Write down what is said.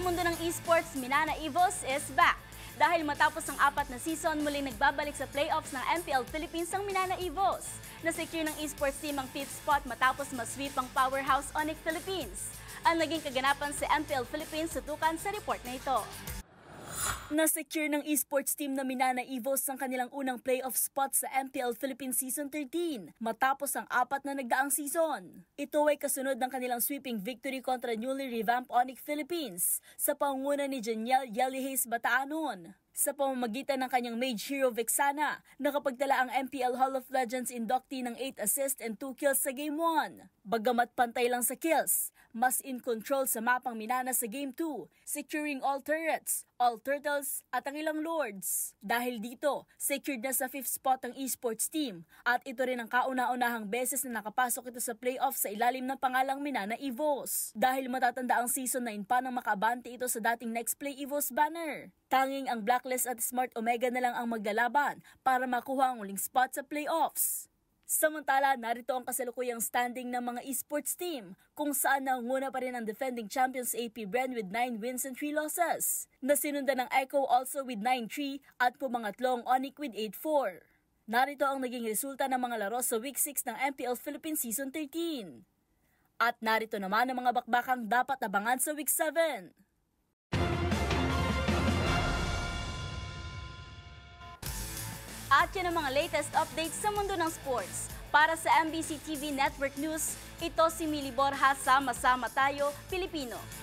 mundo ng esports, Minana Evos is back. Dahil matapos ang 4 na season, muling nagbabalik sa playoffs ng MPL Philippines ang Minana Evos. Nasecure ng esports team ang 5th spot matapos masweep ang powerhouse Onyx Philippines. Ang naging kaganapan sa MPL Philippines tutukan sa report na ito. Nasecure ng esports team na Minana Evos ang kanilang unang playoff spot sa MPL Philippines Season 13 matapos ang 4 na nagdaang season. Ito ay kasunod ng kanilang sweeping victory kontra newly revamped Onyx Philippines sa pangunguna ni Janiel Yeli Hayes Bataanon. Sa pamamagitan ng kanyang mage hero Vexana, nakapagtala ang MPL Hall of Legends inductee ng 8 assists and 2 kills sa Game 1. Bagamat pantay lang sa kills, mas in control sa mapang Minana sa Game 2, securing all turrets, all turtles at ang ilang lords. Dahil dito, secured na sa 5th spot ang esports team at ito rin ang kauna-unahang beses na nakapasok ito sa playoff sa ilalim ng pangalang Minana Evos. Dahil matatanda ang season 9 pa nang makabante ito sa dating Next Play Evos banner. Tanging ang Blacklist at Smart Omega na lang ang maglalaban para makuha ang uling spot sa playoffs. Samantala, narito ang kasalukuyang standing ng mga esports team kung saan naunguna pa rin ang defending champions AP Bren with 9 wins and 3 losses. Nasinundan ng Echo also with 9-3 at pumangatlo ang Onyx with 8-4. Narito ang naging resulta ng mga laro sa Week 6 ng MPL Philippines Season 13. At narito naman ang mga bakbakang dapat abangan sa Week 7. At yan ang mga latest updates sa mundo ng sports. Para sa MBC TV Network News, ito si Mili Borja, sama-sama tayo, Pilipino.